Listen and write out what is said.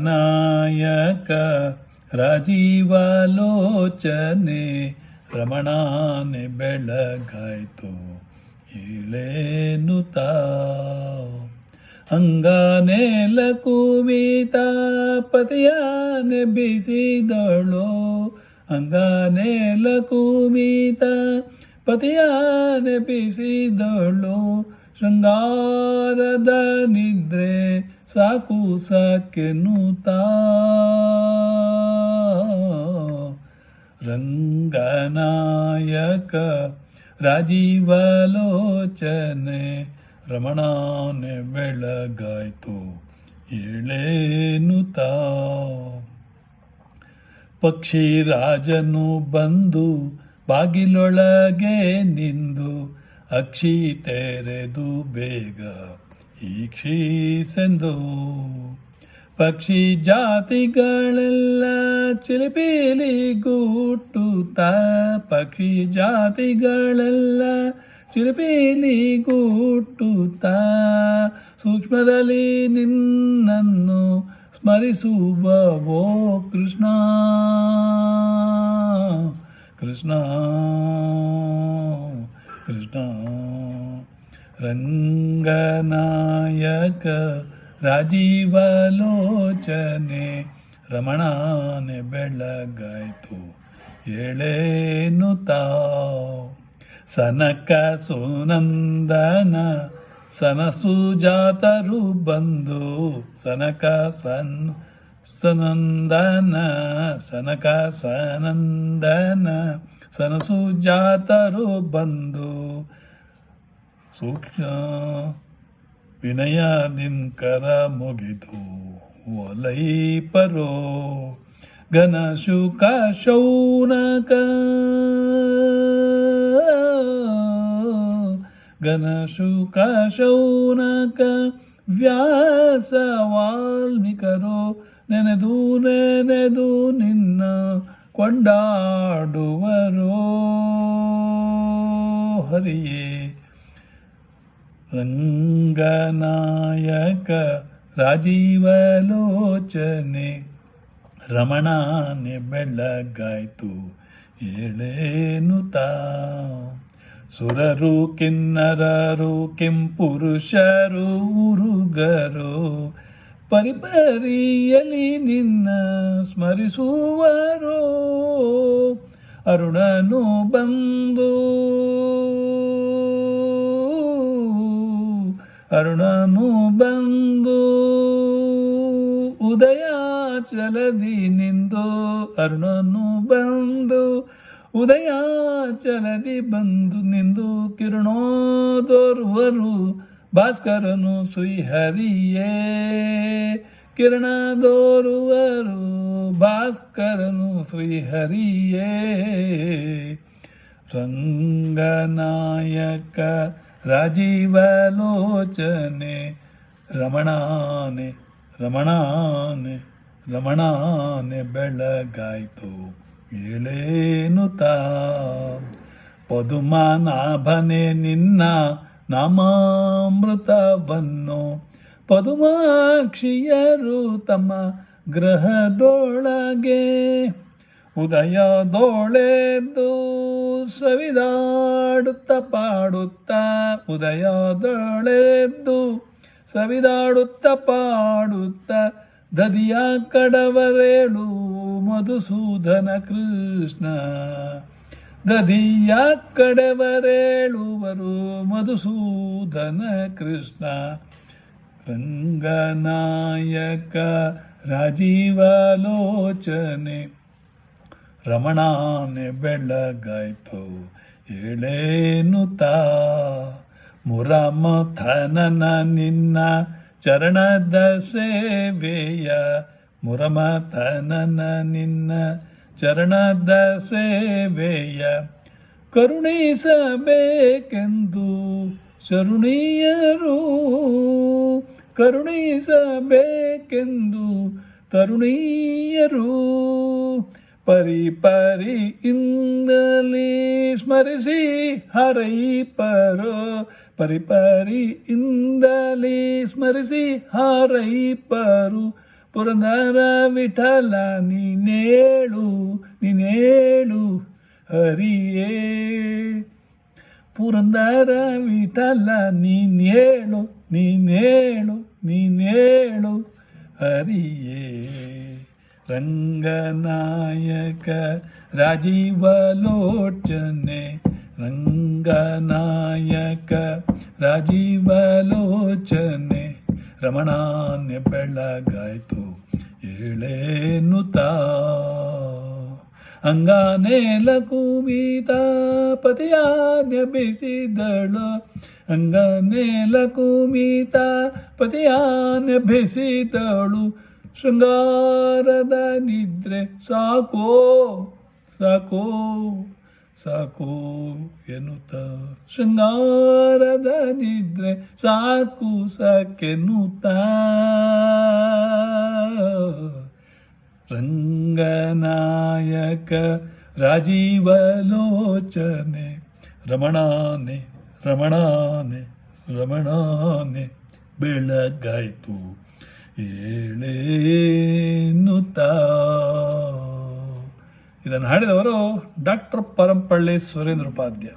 ರಂಗನಾಯಕ ರಾಜೀವಾಲೋಚನೆ ರಮಣಾನೆ ಬೆಳಗಾಯ್ತು ಇಳೇನುತ ಅಂಗಾನೆಲ ಕುಮಿತ ಪತಿಯಾನೆ ಬಿಸಿದಳು ಅಂಗಾನೆಲ ಕುಮಿತ ಪತಿಯಾನೆ ಬಿಸಿದಳು ಶೃಂಗಾರದ ನಿದ್ರೆ ಸಾಕು ಸಾಕೆನುತ ರಂಗನಾಯಕ ರಾಜೀವಾಲೋಚನೆ ರಮಣಾನೆ ಬೆಳಗಾಯ್ತು ಏಳೇನುತ ಪಕ್ಷಿರಾಜನು ಬಂದು ಬಾಗಿಲೊಳಗೆ ನಿಂದು ಅಕ್ಷಿ ತೆರೆದು ಬೇಗ ಈಕ್ಷಿಸೆಂದು ಪಕ್ಷಿ ಜಾತಿಗಳೆಲ್ಲ ಚಿಲಿಪಿಲಿ ಗೂಟುತ್ತಾ ಪಕ್ಷಿ ಜಾತಿಗಳೆಲ್ಲ ಚಿಲಿಪಿಲಿ ಗೂಟುತ್ತಾ ಸೂಕ್ಷ್ಮದಲ್ಲಿ ನಿನ್ನನ್ನು ಸ್ಮರಿಸುವವೋ ಕೃಷ್ಣ ಕೃಷ್ಣ ಕೃಷ್ಣ ರಂಗನಾಯಕ ರಾಜೀವಾಲೋಚನೆ ರಮಣಾನೆ ಬೆಳಗಾಯ್ತು ಏಳೇನುತ ಸನಕ ಸುನಂದನ ಸನಸುಜಾತರು ಬಂದು ಸನಕ ಸನಂದನ ಸನಕ ಸನಂದನ ಸನಸುಜಾತರು ಬಂದು ಸೂಕ್ಷ್ಮ ವಿನಯದಿಂಕರ ಮುಗಿದು ಒಲೈಪರೋ ಘನ ಶುಕ ಶೌನಕ ಘನ ಶುಕ ಶೌನಕ ವ್ಯಾಸ ವಾಲ್ಮೀಕರೋ ನೆನೆದು ನೆನೆದು ನಿನ್ನ ಕೊಂಡಾಡುವರೋ ಹರಿಯೇ ರಂಗನಾಯಕ ರಾಜೀವಾಲೋಚನೆ ರಮಣಾನೆ ಬೆಳಗಾಯ್ತು ಏಳೇನುತ ಸುರರು ಕಿನ್ನರರು ಕೆಂಪುರುಷರು ಉರುಗರು ಪರಿಪರಿಯಲಿ ನಿನ್ನ ಸ್ಮರಿಸುವರೋ ಅರುಣನು ಬಂದು ಅರುಣನು ಬಂದು ಉದಯಾಚಲದಿ ನಿಂದು ಅರುಣನು ಬಂದು ಉದಯಾಚಲದಿ ಬಂದು ನಿಂದು ಕಿರಣೋದೋರುವರು ಭಾಸ್ಕರನು ಶ್ರೀಹರಿಯೇ ಕಿರಣದೋರುವರು ಭಾಸ್ಕರನು ಶ್ರೀಹರಿಯೇ ರಂಗನಾಯಕ ರಾಜೀವಾಲೋಚನೆ ರಮಣಾನೆ ರಮಣಾನೆ ರಮಣಾನೆ ಬೆಳಗಾಯ್ತು ಏಳೇನುತ ಪದುಮನಾಭನೆ ನಿನ್ನ ನಾಮಾಮೃತವನ್ನು ಪದುಮಾಕ್ಷಿಯರು ತಮ್ಮ ಗ್ರಹದೊಳಗೆ ಉದಯದೊಳೆದ್ದು ಸವಿದಾಡುತ್ತ ಪಾಡುತ್ತಾ ಉದಯದೊಳೆದ್ದು ಸವಿದಾಡುತ್ತ ಪಾಡುತ್ತ ದದಿಯ ಕಡವರೇಳು ಮಧುಸೂದನ ಕೃಷ್ಣ ದದಿಯ ಕಡವರೇಳುವರು ಮಧುಸೂದನ ಕೃಷ್ಣ ರಂಗನಾಯಕ ರಾಜೀವಾಲೋಚನೆ ರಮಣಾನೆ ಬೆಳಗಾಯ್ತು ಏಳೇನುತ ಮುರಮಥನನ ನಿನ್ನ ಚರಣದ ಸೇವೆಯ ಮುರಮಥನನ ನಿನ್ನ ಚರಣದ ಸೇವೆಯ ಕರುಣಿಸಬೇಕೆಂದು ಶರುಣಿಯರು ಕರುಣಿಸಬೇಕೆಂದು ತರುಣೀಯರು ಪರಿಪರಿಯಿಂದಲೇ ಸ್ಮರಿಸಿ ಹರೈಪರೋ ಪರಿಪರಿಯಿಂದಲೇ ಸ್ಮರಿಸಿ ಹಾರೈಪರು. ಪುರಂದರ ವಿಠಲ ನೀನೇಳು ನೀನೇಳು ಹರಿಯೇ. ಪುರಂದರ ವಿಠಲ ನೀನೇಳು ನೀನೇಳು ನೀನೇಳು ಹರಿಯೇ. ರಂಗನಾಯಕ ರಾಜೀವಲೋಚನೆ ರಂಗನಾಯಕ ರಾಜೀವಲೋಚನೆ ರಮಣಾನ್ಯ ಬೆಳಗಾಯ್ತು ಏಳೇನುತ. ಅಂಗಾನೇಲ ಕುಮಿತ ಪತಿಯಾನ್ಯ ಬೆಸಿದಳು. ಅಂಗಾನೇಲ ಕುಮಿತ ಪತಿಯಾನ್ಯ ಬೆಸಿದಳು. ಶೃಂಗಾರದ ನಿದ್ರೆ ಸಾಕೋ ಸಾಕೋ ಸಾಕೋ ಎನ್ನುತ್ತ. ಶೃಂಗಾರದ ನಿದ್ರೆ ಸಾಕು ಸಾಕೆನ್ನುತ್ತ. ರಂಗನಾಯಕ ರಾಜೀವಲೋಚನೆ ರಮಣಾನೆ ರಮಣಾನೆ ರಮಣಾನೆ ಬೆಳಗಾಯ್ತು ಏಳೇನುತ. ಇದನ್ನು ಹಾಡಿದವರು ಡಾಕ್ಟರ್ ಪರಂಪಳ್ಳಿ ಸುರೇಂದ್ರ ಉಪಾಧ್ಯ.